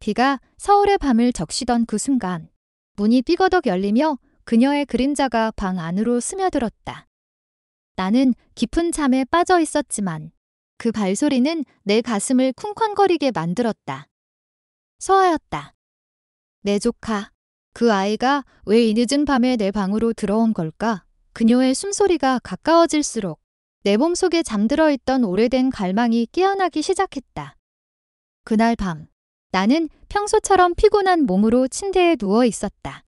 비가 서울의 밤을 적시던 그 순간 문이 삐거덕 열리며 그녀의 그림자가 방 안으로 스며들었다. 나는 깊은 잠에 빠져 있었지만 그 발소리는 내 가슴을 쿵쾅거리게 만들었다. 서아였다. 내 조카. 그 아이가 왜 이 늦은 밤에 내 방으로 들어온 걸까? 그녀의 숨소리가 가까워질수록 내 몸속에 잠들어 있던 오래된 갈망이 깨어나기 시작했다. 그날 밤, 나는 평소처럼 피곤한 몸으로 침대에 누워 있었다.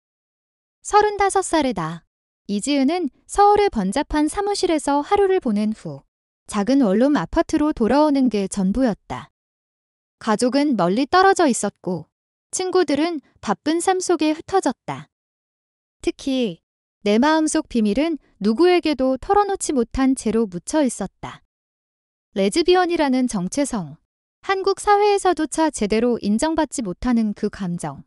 35살의 나. 이지은은 서울의 번잡한 사무실에서 하루를 보낸 후 작은 원룸 아파트로 돌아오는 게 전부였다. 가족은 멀리 떨어져 있었고 친구들은 바쁜 삶 속에 흩어졌다. 특히 내 마음속 비밀은 누구에게도 털어놓지 못한 채로 묻혀 있었다. 레즈비언이라는 정체성, 한국 사회에서조차 제대로 인정받지 못하는 그 감정.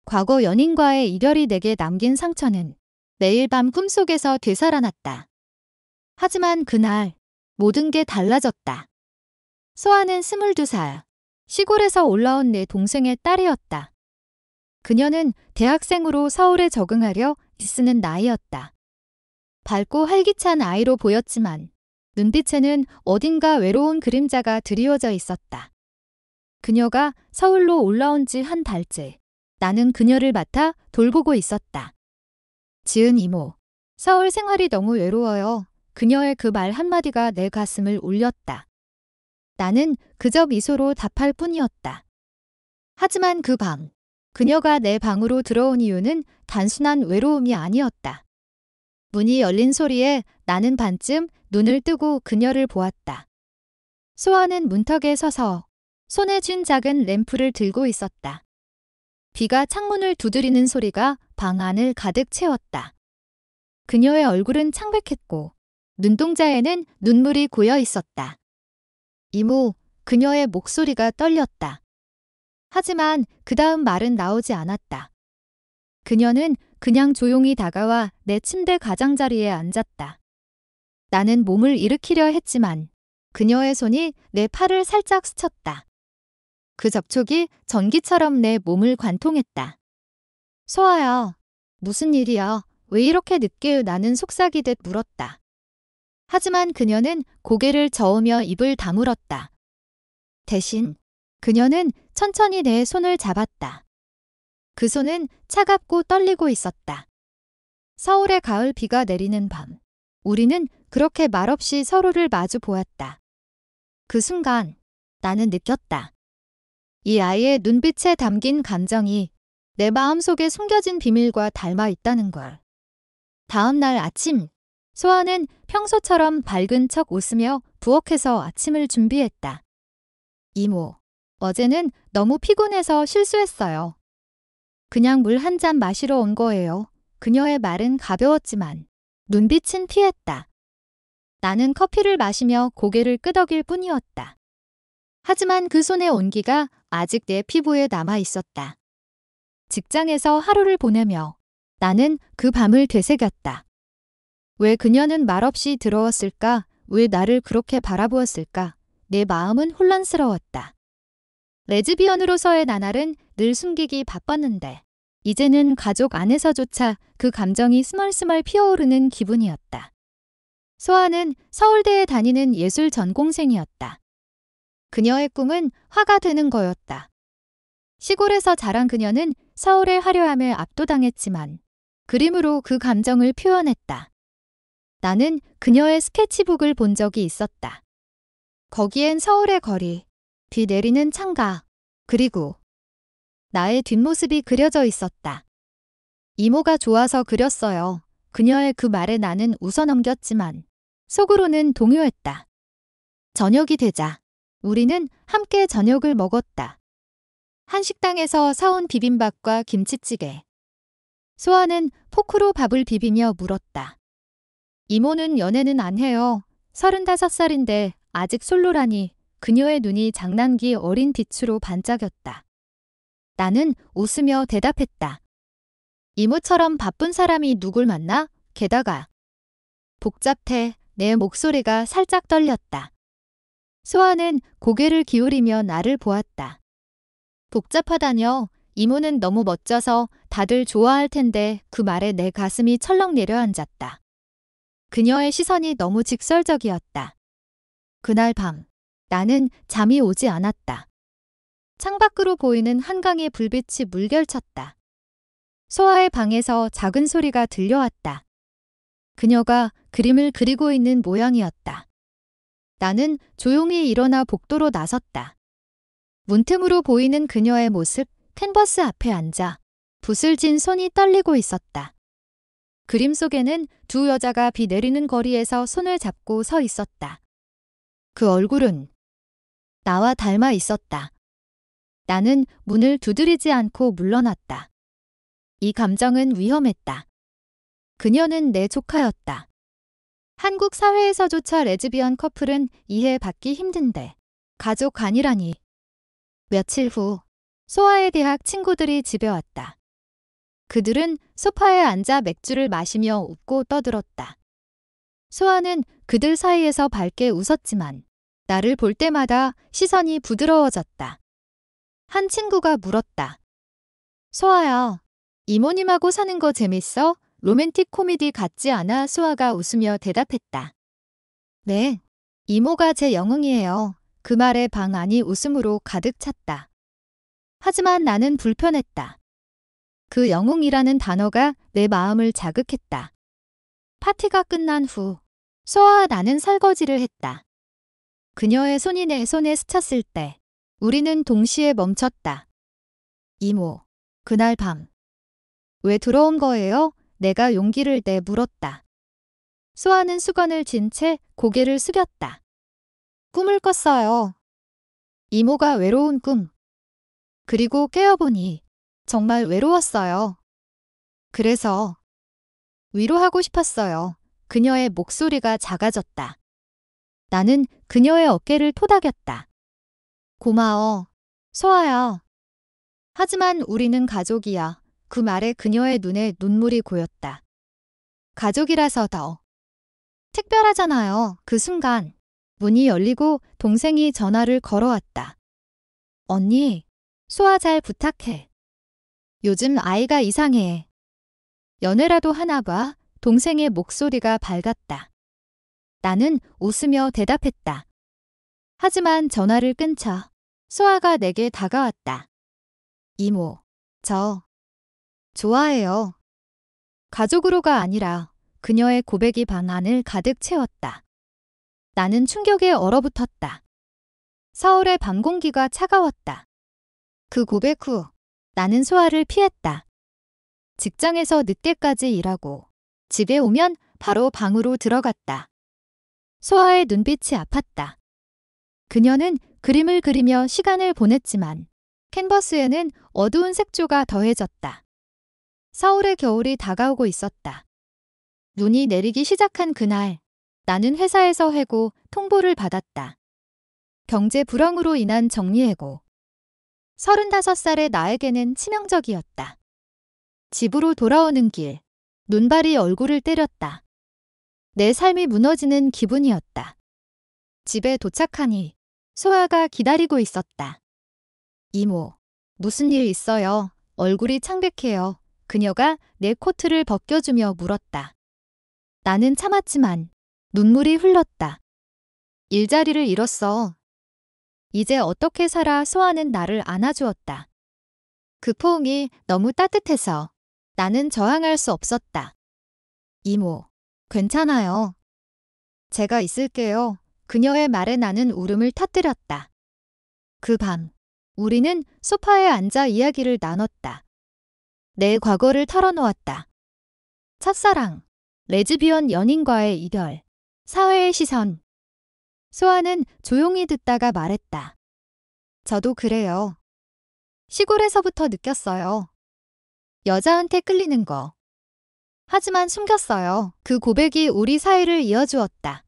과거 연인과의 이별이 내게 남긴 상처는 매일 밤 꿈속에서 되살아났다. 하지만 그날 모든 게 달라졌다. 소아는 22살, 시골에서 올라온 내 동생의 딸이었다. 그녀는 대학생으로 서울에 적응하려 애쓰는 나이였다. 밝고 활기찬 아이로 보였지만 눈빛에는 어딘가 외로운 그림자가 드리워져 있었다. 그녀가 서울로 올라온 지 한 달째 나는 그녀를 맡아 돌보고 있었다. 지은 이모, 서울 생활이 너무 외로워요. 그녀의 그 말 한마디가 내 가슴을 울렸다. 나는 그저 미소로 답할 뿐이었다. 하지만 그 밤, 그녀가 내 방으로 들어온 이유는 단순한 외로움이 아니었다. 문이 열린 소리에 나는 반쯤 눈을 뜨고 그녀를 보았다. 소아는 문턱에 서서 손에 쥔 작은 램프를 들고 있었다. 비가 창문을 두드리는 소리가 방 안을 가득 채웠다. 그녀의 얼굴은 창백했고 눈동자에는 눈물이 고여 있었다. 이모, 그녀의 목소리가 떨렸다. 하지만 그 다음 말은 나오지 않았다. 그녀는 그냥 조용히 다가와 내 침대 가장자리에 앉았다. 나는 몸을 일으키려 했지만 그녀의 손이 내 팔을 살짝 스쳤다. 그 접촉이 전기처럼 내 몸을 관통했다. 소아야, 무슨 일이야? 왜 이렇게 늦게 나는 속삭이듯 물었다. 하지만 그녀는 고개를 저으며 입을 다물었다. 대신 그녀는 천천히 내 손을 잡았다. 그 손은 차갑고 떨리고 있었다. 서울의 가을 비가 내리는 밤, 우리는 그렇게 말없이 서로를 마주 보았다. 그 순간 나는 느꼈다. 이 아이의 눈빛에 담긴 감정이 내 마음속에 숨겨진 비밀과 닮아 있다는 걸. 다음 날 아침, 소아는 평소처럼 밝은 척 웃으며 부엌에서 아침을 준비했다. 이모, 어제는 너무 피곤해서 실수했어요. 그냥 물 한 잔 마시러 온 거예요. 그녀의 말은 가벼웠지만 눈빛은 피했다. 나는 커피를 마시며 고개를 끄덕일 뿐이었다. 하지만 그 손의 온기가 아직 내 피부에 남아 있었다. 직장에서 하루를 보내며 나는 그 밤을 되새겼다. 왜 그녀는 말없이 들어왔을까? 왜 나를 그렇게 바라보았을까? 내 마음은 혼란스러웠다. 레즈비언으로서의 나날은 늘 숨기기 바빴는데 이제는 가족 안에서조차 그 감정이 스멀스멀 피어오르는 기분이었다. 소아는 서울대에 다니는 예술 전공생이었다. 그녀의 꿈은 화가 되는 거였다. 시골에서 자란 그녀는 서울의 화려함에 압도당했지만 그림으로 그 감정을 표현했다. 나는 그녀의 스케치북을 본 적이 있었다. 거기엔 서울의 거리, 비 내리는 창가, 그리고 나의 뒷모습이 그려져 있었다. 이모가 좋아서 그렸어요. 그녀의 그 말에 나는 웃어넘겼지만 속으로는 동요했다. 저녁이 되자 우리는 함께 저녁을 먹었다. 한식당에서 사온 비빔밥과 김치찌개. 소아는 포크로 밥을 비비며 물었다. 이모는 연애는 안 해요. 35살인데 아직 솔로라니. 그녀의 눈이 장난기 어린 빛으로 반짝였다. 나는 웃으며 대답했다. 이모처럼 바쁜 사람이 누굴 만나? 게다가 복잡해. 내 목소리가 살짝 떨렸다. 소아는 고개를 기울이며 나를 보았다. 복잡하다뇨. 이모는 너무 멋져서 다들 좋아할 텐데 그 말에 내 가슴이 철렁 내려앉았다. 그녀의 시선이 너무 직설적이었다. 그날 밤, 나는 잠이 오지 않았다. 창밖으로 보이는 한강의 불빛이 물결쳤다. 소아의 방에서 작은 소리가 들려왔다. 그녀가 그림을 그리고 있는 모양이었다. 나는 조용히 일어나 복도로 나섰다. 문틈으로 보이는 그녀의 모습, 캔버스 앞에 앉아 붓을 쥔 손이 떨리고 있었다. 그림 속에는 두 여자가 비 내리는 거리에서 손을 잡고 서 있었다. 그 얼굴은 나와 닮아 있었다. 나는 문을 두드리지 않고 물러났다. 이 감정은 위험했다. 그녀는 내 조카였다. 한국 사회에서조차 레즈비언 커플은 이해받기 힘든데 가족 아니라니. 며칠 후 소아의 대학 친구들이 집에 왔다. 그들은 소파에 앉아 맥주를 마시며 웃고 떠들었다. 소아는 그들 사이에서 밝게 웃었지만 나를 볼 때마다 시선이 부드러워졌다. 한 친구가 물었다. 소아야, 이모님하고 사는 거 재밌어? 로맨틱 코미디 같지 않아? 소아가 웃으며 대답했다. 네, 이모가 제 영웅이에요. 그 말에 방 안이 웃음으로 가득 찼다. 하지만 나는 불편했다. 그 영웅이라는 단어가 내 마음을 자극했다. 파티가 끝난 후 소아와 나는 설거지를 했다. 그녀의 손이 내 손에 스쳤을 때 우리는 동시에 멈췄다. 이모, 그날 밤 왜 들어온 거예요? 내가 용기를 내 물었다. 소아는 수건을 쥔 채 고개를 숙였다. 꿈을 꿨어요. 이모가 외로운 꿈. 그리고 깨어보니 정말 외로웠어요. 그래서 위로하고 싶었어요. 그녀의 목소리가 작아졌다. 나는 그녀의 어깨를 토닥였다. 고마워, 소아야. 하지만 우리는 가족이야. 그 말에 그녀의 눈에 눈물이 고였다. 가족이라서 더 특별하잖아요. 그 순간 문이 열리고 동생이 전화를 걸어왔다. 언니, 소아 잘 부탁해. 요즘 아이가 이상해. 연애라도 하나 봐. 동생의 목소리가 밝았다. 나는 웃으며 대답했다. 하지만 전화를 끊자 소아가 내게 다가왔다. 이모, 저 좋아해요. 가족으로가 아니라 그녀의 고백이 방 안을 가득 채웠다. 나는 충격에 얼어붙었다. 서울의 밤 공기가 차가웠다. 그 고백 후 나는 소아를 피했다. 직장에서 늦게까지 일하고 집에 오면 바로 방으로 들어갔다. 소아의 눈빛이 아팠다. 그녀는 그림을 그리며 시간을 보냈지만 캔버스에는 어두운 색조가 더해졌다. 서울의 겨울이 다가오고 있었다. 눈이 내리기 시작한 그날, 나는 회사에서 해고 통보를 받았다. 경제 불황으로 인한 정리해고. 35살의 나에게는 치명적이었다. 집으로 돌아오는 길, 눈발이 얼굴을 때렸다. 내 삶이 무너지는 기분이었다. 집에 도착하니 소아가 기다리고 있었다. 이모, 무슨 일 있어요? 얼굴이 창백해요. 그녀가 내 코트를 벗겨주며 물었다. 나는 참았지만 눈물이 흘렀다. 일자리를 잃었어. 이제 어떻게 살아? 소아는 나를 안아주었다. 그 포옹이 너무 따뜻해서 나는 저항할 수 없었다. 이모, 괜찮아요. 제가 있을게요. 그녀의 말에 나는 울음을 터뜨렸다. 그 밤, 우리는 소파에 앉아 이야기를 나눴다. 내 과거를 털어놓았다. 첫사랑, 레즈비언 연인과의 이별, 사회의 시선. 소아는 조용히 듣다가 말했다. 저도 그래요. 시골에서부터 느꼈어요. 여자한테 끌리는 거. 하지만 숨겼어요. 그 고백이 우리 사이를 이어주었다.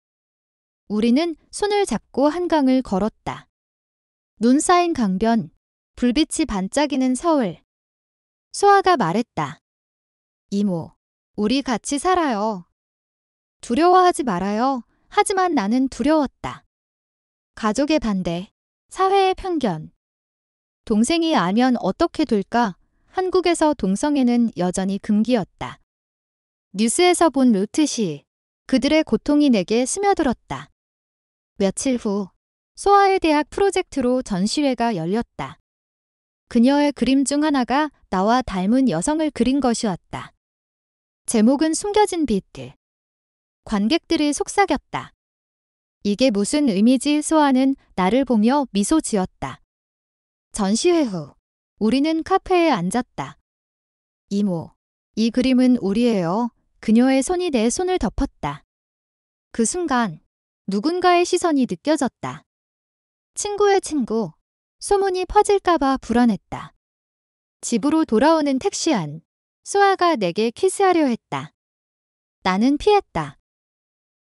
우리는 손을 잡고 한강을 걸었다. 눈 쌓인 강변, 불빛이 반짝이는 서울. 소아가 말했다. 이모, 우리 같이 살아요. 두려워하지 말아요. 하지만 나는 두려웠다. 가족의 반대, 사회의 편견. 동생이 알면 어떻게 될까? 한국에서 동성애는 여전히 금기였다. 뉴스에서 본 루트시. 그들의 고통이 내게 스며들었다. 며칠 후 소아의 대학 프로젝트로 전시회가 열렸다. 그녀의 그림 중 하나가 나와 닮은 여성을 그린 것이었다. 제목은 숨겨진 빛. 관객들이 속삭였다. 이게 무슨 의미지? 소아는 나를 보며 미소 지었다. 전시회 후 우리는 카페에 앉았다. 이모, 이 그림은 우리예요. 그녀의 손이 내 손을 덮었다. 그 순간 누군가의 시선이 느껴졌다. 친구의 친구. 소문이 퍼질까봐 불안했다. 집으로 돌아오는 택시 안. 소아가 내게 키스하려 했다. 나는 피했다.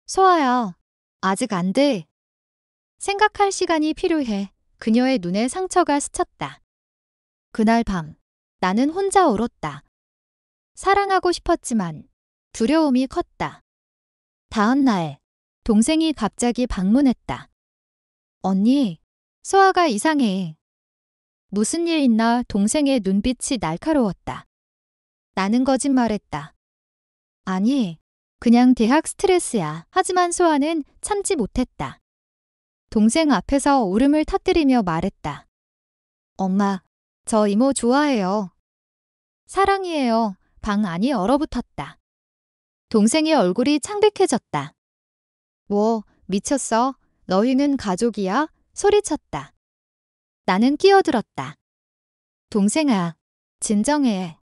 소아야, 아직 안 돼. 생각할 시간이 필요해. 그녀의 눈에 상처가 스쳤다. 그날 밤 나는 혼자 울었다. 사랑하고 싶었지만 두려움이 컸다. 다음 날 동생이 갑자기 방문했다. 언니, 소아가 이상해. 무슨 일 있나? 동생의 눈빛이 날카로웠다. 나는 거짓말했다. 아니, 그냥 대학 스트레스야. 하지만 소아는 참지 못했다. 동생 앞에서 울음을 터뜨리며 말했다. 엄마, 저 이모 좋아해요. 사랑이에요. 방 안이 얼어붙었다. 동생의 얼굴이 창백해졌다. 뭐, 미쳤어? 너희는 가족이야? 소리쳤다. 나는 끼어들었다. 동생아, 진정해.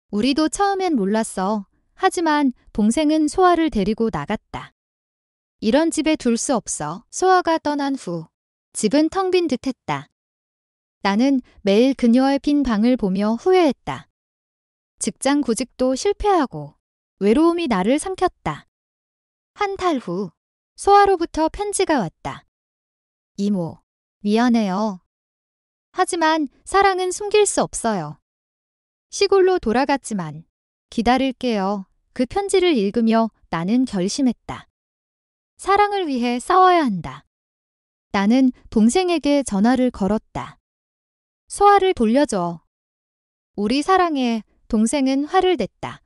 우리도 처음엔 몰랐어. 하지만 동생은 소아를 데리고 나갔다. 이런 집에 둘 수 없어. 소아가 떠난 후 집은 텅 빈 듯했다. 나는 매일 그녀의 빈 방을 보며 후회했다. 직장 구직도 실패하고 외로움이 나를 삼켰다. 한 달 후 소아로부터 편지가 왔다. 이모, 미안해요. 하지만 사랑은 숨길 수 없어요. 시골로 돌아갔지만 기다릴게요. 그 편지를 읽으며 나는 결심했다. 사랑을 위해 싸워야 한다. 나는 동생에게 전화를 걸었다. 소아를 돌려줘. 우리 사랑에. 동생은 화를 냈다.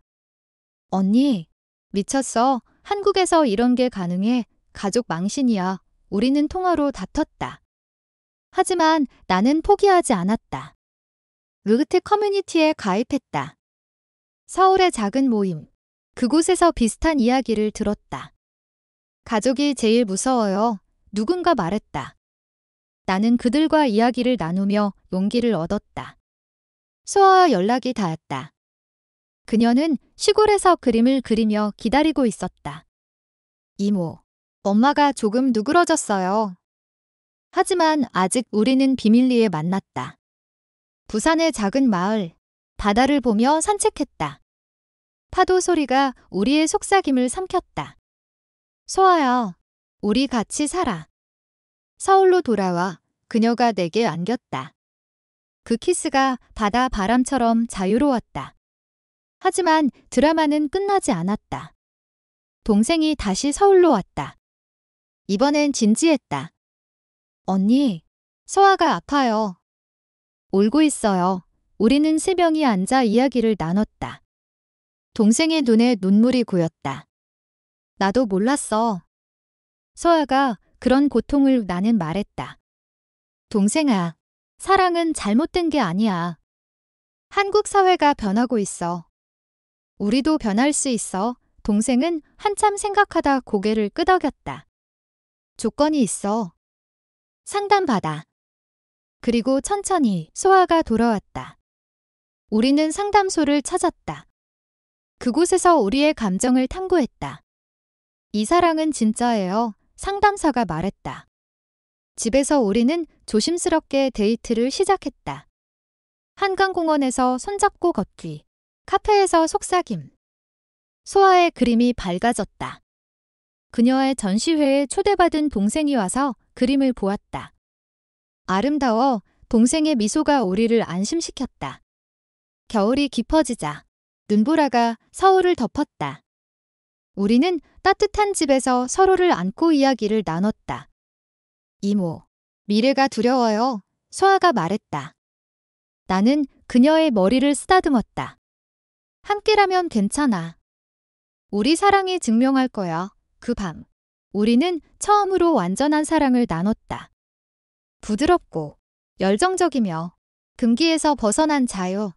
언니, 미쳤어. 한국에서 이런 게 가능해. 가족 망신이야. 우리는 통화로 다퉜다. 하지만 나는 포기하지 않았다. 르그트 커뮤니티에 가입했다. 서울의 작은 모임. 그곳에서 비슷한 이야기를 들었다. 가족이 제일 무서워요. 누군가 말했다. 나는 그들과 이야기를 나누며 용기를 얻었다. 소아와 연락이 닿았다. 그녀는 시골에서 그림을 그리며 기다리고 있었다. 이모, 엄마가 조금 누그러졌어요. 하지만 아직 우리는 비밀리에 만났다. 부산의 작은 마을, 바다를 보며 산책했다. 파도 소리가 우리의 속삭임을 삼켰다. 소아야, 우리 같이 살아. 서울로 돌아와 그녀가 내게 안겼다. 그 키스가 바다 바람처럼 자유로웠다. 하지만 드라마는 끝나지 않았다. 동생이 다시 서울로 왔다. 이번엔 진지했다. 언니, 소아가 아파요. 울고 있어요. 우리는 세 명이 앉아 이야기를 나눴다. 동생의 눈에 눈물이 고였다. 나도 몰랐어. 소아가 그런 고통을 나는 말했다. 동생아, 사랑은 잘못된 게 아니야. 한국 사회가 변하고 있어. 우리도 변할 수 있어. 동생은 한참 생각하다 고개를 끄덕였다. 조건이 있어. 상담받아. 그리고 천천히 소아가 돌아왔다. 우리는 상담소를 찾았다. 그곳에서 우리의 감정을 탐구했다. 이 사랑은 진짜예요. 상담사가 말했다. 집에서 우리는 조심스럽게 데이트를 시작했다. 한강공원에서 손잡고 걷기, 카페에서 속삭임. 소아의 그림이 밝아졌다. 그녀의 전시회에 초대받은 동생이 와서 그림을 보았다. 아름다워. 동생의 미소가 우리를 안심시켰다. 겨울이 깊어지자 눈보라가 서울을 덮었다. 우리는 따뜻한 집에서 서로를 안고 이야기를 나눴다. 이모, 미래가 두려워요. 소아가 말했다. 나는 그녀의 머리를 쓰다듬었다. 함께라면 괜찮아. 우리 사랑이 증명할 거야. 그 밤, 우리는 처음으로 완전한 사랑을 나눴다. 부드럽고 열정적이며 금기에서 벗어난 자유.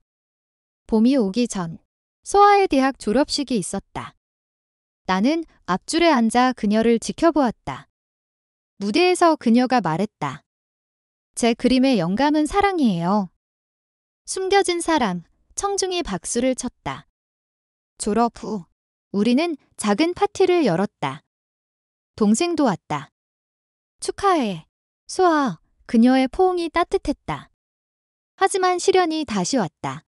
봄이 오기 전 소아의 대학 졸업식이 있었다. 나는 앞줄에 앉아 그녀를 지켜보았다. 무대에서 그녀가 말했다. 제 그림의 영감은 사랑이에요. 숨겨진 사랑, 청중이 박수를 쳤다. 졸업 후 우리는 작은 파티를 열었다. 동생도 왔다. 축하해. 소아, 그녀의 포옹이 따뜻했다. 하지만 시련이 다시 왔다.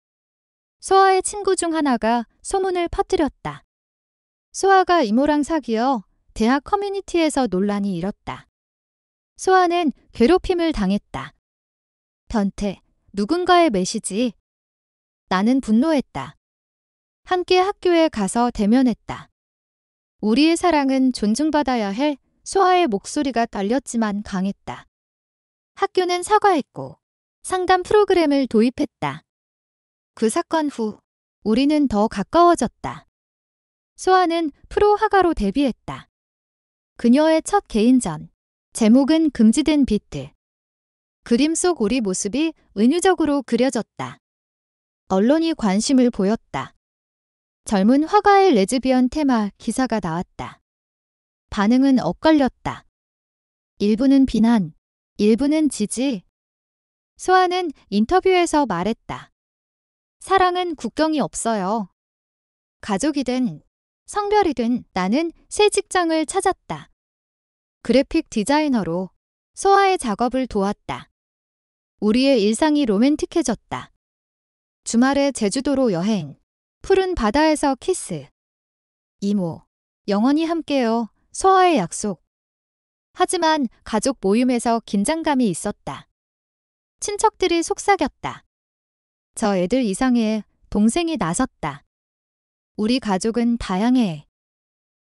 소아의 친구 중 하나가 소문을 퍼뜨렸다. 소아가 이모랑 사귀어 대학 커뮤니티에서 논란이 일었다. 소아는 괴롭힘을 당했다. 변태, 누군가의 메시지. 나는 분노했다. 함께 학교에 가서 대면했다. 우리의 사랑은 존중받아야 해. 소아의 목소리가 떨렸지만 강했다. 학교는 사과했고 상담 프로그램을 도입했다. 그 사건 후 우리는 더 가까워졌다. 소아는 프로 화가로 데뷔했다. 그녀의 첫 개인전, 제목은 금지된 비트. 그림 속 우리 모습이 은유적으로 그려졌다. 언론이 관심을 보였다. 젊은 화가의 레즈비언 테마 기사가 나왔다. 반응은 엇갈렸다. 일부는 비난, 일부는 지지. 소아는 인터뷰에서 말했다. 사랑은 국경이 없어요. 가족이든 성별이든 나는 새 직장을 찾았다. 그래픽 디자이너로 소아의 작업을 도왔다. 우리의 일상이 로맨틱해졌다. 주말에 제주도로 여행, 푸른 바다에서 키스. 이모, 영원히 함께요. 소아의 약속. 하지만 가족 모임에서 긴장감이 있었다. 친척들이 속삭였다. 저 애들 이상해. 동생이 나섰다. 우리 가족은 다양해.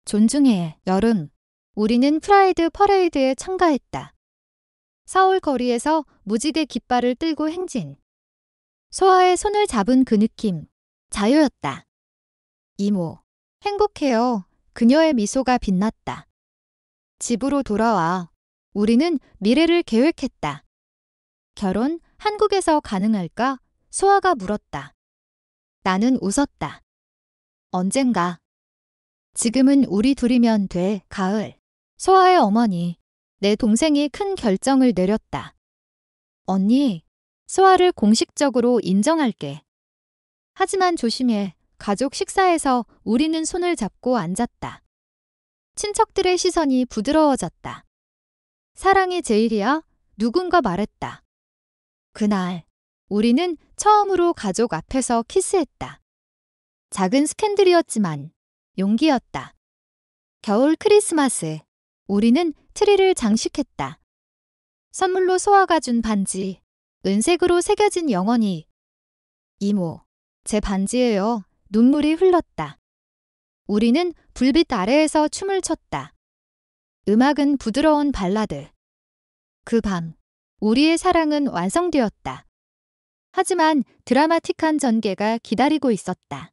존중해. 여름. 우리는 프라이드 퍼레이드에 참가했다. 서울 거리에서 무지개 깃발을 들고 행진. 소아의 손을 잡은 그 느낌. 자유였다. 이모, 행복해요. 그녀의 미소가 빛났다. 집으로 돌아와. 우리는 미래를 계획했다. 결혼, 한국에서 가능할까? 소아가 물었다. 나는 웃었다. 언젠가. 지금은 우리 둘이면 돼. 가을. 소아의 어머니, 내 동생이 큰 결정을 내렸다. 언니, 소아를 공식적으로 인정할게. 하지만 조심해. 가족 식사에서 우리는 손을 잡고 앉았다. 친척들의 시선이 부드러워졌다. 사랑이 제일이야? 누군가 말했다. 그날, 우리는 처음으로 가족 앞에서 키스했다. 작은 스캔들이었지만 용기였다. 겨울 크리스마스, 우리는 트리를 장식했다. 선물로 소아가 준 반지, 은색으로 새겨진 영원히. 이모, 제 반지예요. 눈물이 흘렀다. 우리는 불빛 아래에서 춤을 췄다. 음악은 부드러운 발라드. 그 밤, 우리의 사랑은 완성되었다. 하지만 드라마틱한 전개가 기다리고 있었다.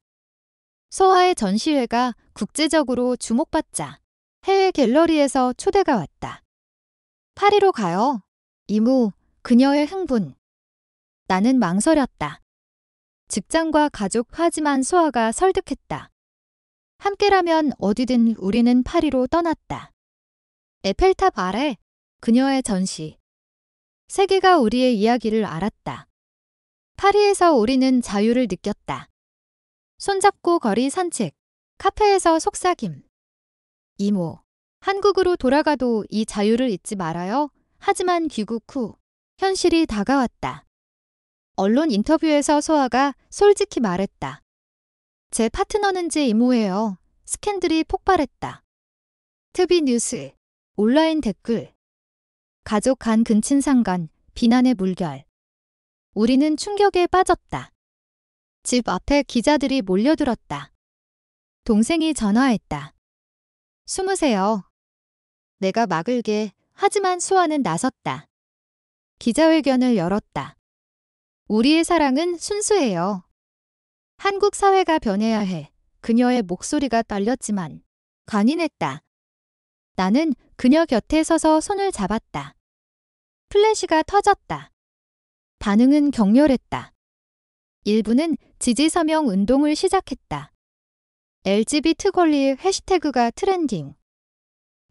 소아의 전시회가 국제적으로 주목받자 해외 갤러리에서 초대가 왔다. 파리로 가요. 이모, 그녀의 흥분. 나는 망설였다. 직장과 가족 하지만 소아가 설득했다. 함께라면 어디든 우리는 파리로 떠났다. 에펠탑 아래 그녀의 전시. 세계가 우리의 이야기를 알았다. 파리에서 우리는 자유를 느꼈다. 손잡고 거리 산책, 카페에서 속삭임. 이모, 한국으로 돌아가도 이 자유를 잊지 말아요. 하지만 귀국 후 현실이 다가왔다. 언론 인터뷰에서 소아가 솔직히 말했다. 제 파트너는 제 이모예요. 스캔들이 폭발했다. 트비 뉴스, 온라인 댓글. 가족 간 근친상간, 비난의 물결. 우리는 충격에 빠졌다. 집 앞에 기자들이 몰려들었다. 동생이 전화했다. 숨으세요. 내가 막을게. 하지만 소아는 나섰다. 기자회견을 열었다. 우리의 사랑은 순수해요. 한국 사회가 변해야 해. 그녀의 목소리가 떨렸지만 간인했다. 나는 그녀 곁에 서서 손을 잡았다. 플래시가 터졌다. 반응은 격렬했다. 일부는 지지 서명 운동을 시작했다. LGBT 권리 해시태그가 트렌딩.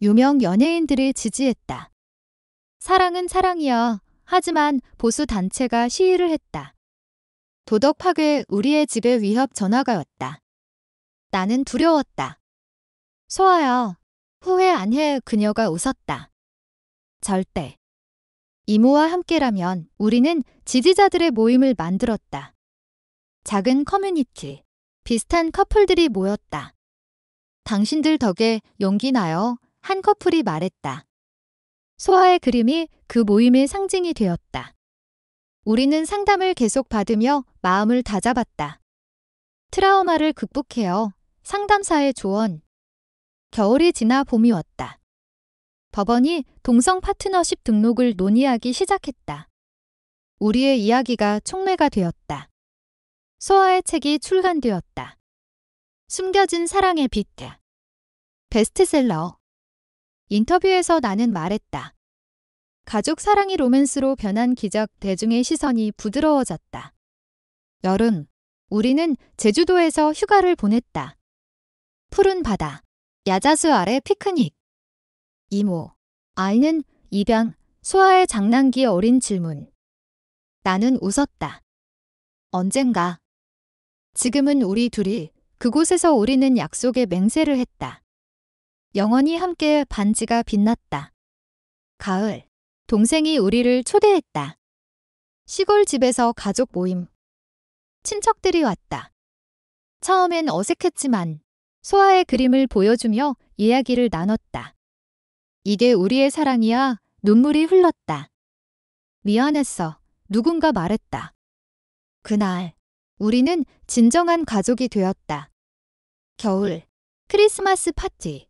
유명 연예인들이 지지했다. 사랑은 사랑이야. 하지만 보수 단체가 시위를 했다. 도덕 파괴 우리의 집에 위협 전화가 왔다. 나는 두려웠다. 소아야, 후회 안 해. 그녀가 웃었다. 절대. 이모와 함께라면 우리는 지지자들의 모임을 만들었다. 작은 커뮤니티, 비슷한 커플들이 모였다. 당신들 덕에 용기 나요. 한 커플이 말했다. 소아의 그림이 그 모임의 상징이 되었다. 우리는 상담을 계속 받으며 마음을 다잡았다. 트라우마를 극복해요. 상담사의 조언. 겨울이 지나 봄이 왔다. 법원이 동성 파트너십 등록을 논의하기 시작했다. 우리의 이야기가 촉매가 되었다. 소아의 책이 출간되었다. 숨겨진 사랑의 빛. 베스트셀러. 인터뷰에서 나는 말했다. 가족 사랑이 로맨스로 변한 기적. 대중의 시선이 부드러워졌다. 여름, 우리는 제주도에서 휴가를 보냈다. 푸른 바다, 야자수 아래 피크닉. 이모, 아이는 입양, 소아의 장난기 어린 질문. 나는 웃었다. 언젠가. 지금은 우리 둘이 그곳에서 우리는 약속의 맹세를 했다. 영원히 함께 반지가 빛났다. 가을, 동생이 우리를 초대했다. 시골 집에서 가족 모임. 친척들이 왔다. 처음엔 어색했지만 소아의 그림을 보여주며 이야기를 나눴다. 이게 우리의 사랑이야. 눈물이 흘렀다. 미안했어. 누군가 말했다. 그날 우리는 진정한 가족이 되었다. 겨울, 크리스마스 파티.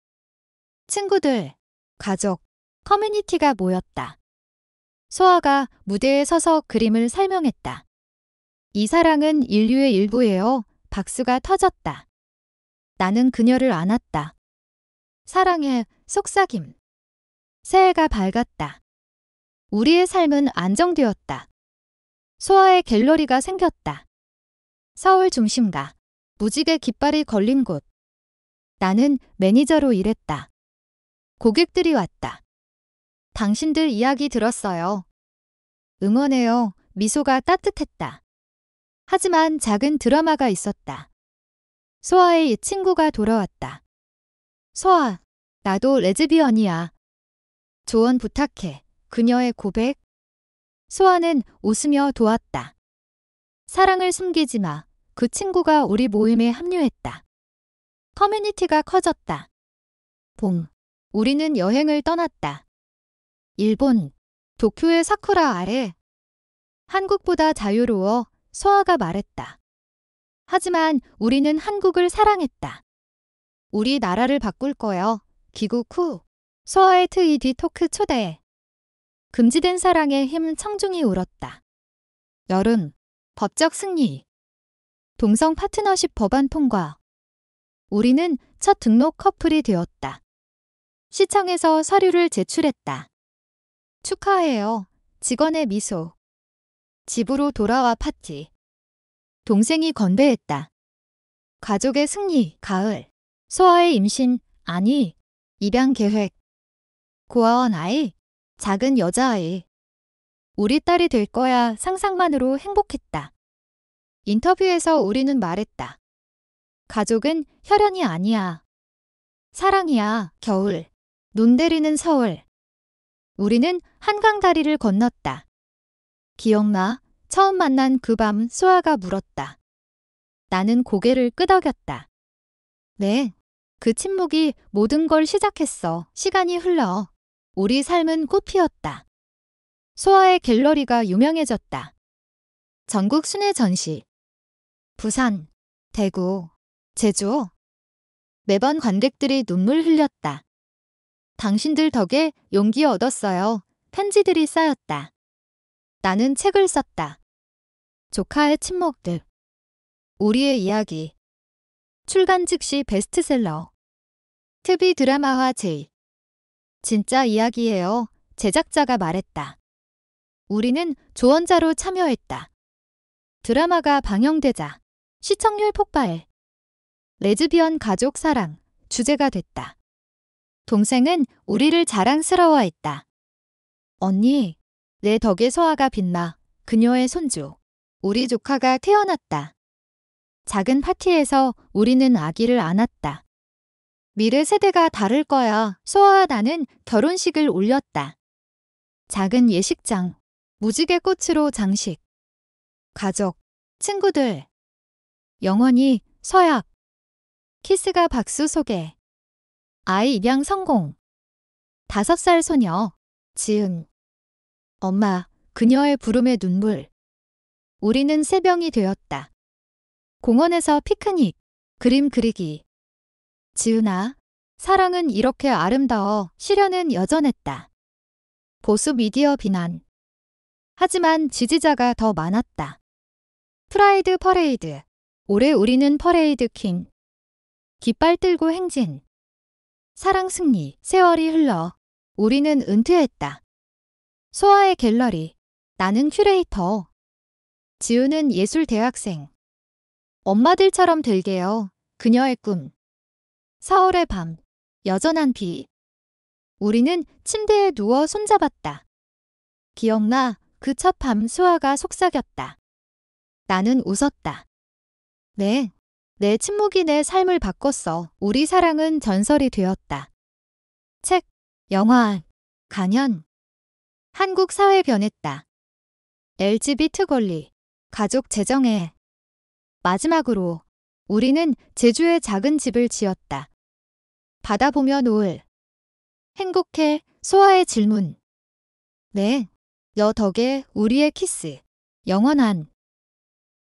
친구들, 가족, 커뮤니티가 모였다. 소아가 무대에 서서 그림을 설명했다. 이 사랑은 인류의 일부예요. 박수가 터졌다. 나는 그녀를 안았다. 사랑해, 속삭임. 새해가 밝았다. 우리의 삶은 안정되었다. 소아의 갤러리가 생겼다. 서울 중심가, 무지개 깃발이 걸린 곳. 나는 매니저로 일했다. 고객들이 왔다. 당신들 이야기 들었어요. 응원해요. 미소가 따뜻했다. 하지만 작은 드라마가 있었다. 소아의 옛 친구가 돌아왔다. 소아, 나도 레즈비언이야. 조언 부탁해. 그녀의 고백. 소아는 웃으며 도왔다. 사랑을 숨기지 마. 그 친구가 우리 모임에 합류했다. 커뮤니티가 커졌다. 봄, 우리는 여행을 떠났다. 일본, 도쿄의 사쿠라 아래. 한국보다 자유로워. 소아가 말했다. 하지만 우리는 한국을 사랑했다. 우리 나라를 바꿀 거요. 귀국 후. 소아의 트위디 토크 초대. 금지된 사랑의 힘. 청중이 울었다. 여름, 법적 승리. 동성 파트너십 법안 통과. 우리는 첫 등록 커플이 되었다. 시청에서 서류를 제출했다. 축하해요. 직원의 미소. 집으로 돌아와 파티. 동생이 건배했다. 가족의 승리. 가을. 소아의 임신. 아니, 입양 계획. 고아원 아이. 작은 여자아이. 우리 딸이 될 거야. 상상만으로 행복했다. 인터뷰에서 우리는 말했다. 가족은 혈연이 아니야. 사랑이야. 겨울. 눈 내리는 서울. 우리는 한강 다리를 건넜다. 기억나? 처음 만난 그 밤. 소아가 물었다. 나는 고개를 끄덕였다. 네. 그 침묵이 모든 걸 시작했어. 시간이 흘러. 우리 삶은 꽃 피었다. 소아의 갤러리가 유명해졌다. 전국 순회 전시. 부산, 대구, 제주. 매번 관객들이 눈물 흘렸다. 당신들 덕에 용기 얻었어요. 편지들이 쌓였다. 나는 책을 썼다. 조카의 친목들. 우리의 이야기. 출간 즉시 베스트셀러. TV 드라마화 제이. 진짜 이야기예요. 제작자가 말했다. 우리는 조언자로 참여했다. 드라마가 방영되자 시청률 폭발. 레즈비언 가족 사랑 주제가 됐다. 동생은 우리를 자랑스러워했다. 언니, 내 덕에 서아가 빛나. 그녀의 손주. 우리 조카가 태어났다. 작은 파티에서 우리는 아기를 안았다. 미래 세대가 다를 거야. 소아와 나는 결혼식을 올렸다. 작은 예식장, 무지개 꽃으로 장식. 가족, 친구들. 영원히 서약. 키스가 박수 속에. 아이 입양 성공. 5살 소녀, 지은. 엄마, 그녀의 부름에 눈물. 우리는 새병이 되었다. 공원에서 피크닉, 그림 그리기. 지은아, 사랑은 이렇게 아름다워. 시련은 여전했다. 보수 미디어 비난. 하지만 지지자가 더 많았다. 프라이드 퍼레이드. 올해 우리는 퍼레이드 퀸. 깃발 들고 행진. 사랑 승리. 세월이 흘러. 우리는 은퇴했다. 소아의 갤러리. 나는 큐레이터. 지우는 예술 대학생. 엄마들처럼 될게요. 그녀의 꿈. 4월의 밤. 여전한 비. 우리는 침대에 누워 손잡았다. 기억나? 그 첫 밤 수아가 속삭였다. 나는 웃었다. 네. 내 침묵이 내 삶을 바꿨어. 우리 사랑은 전설이 되었다. 책, 영화, 강연. 한국 사회 변했다. LGBT 권리, 가족 재정애. 마지막으로 우리는 제주에 작은 집을 지었다. 바다 보며 노을. 행복해. 소아의 질문. 네. 너 덕에 우리의 키스. 영원한.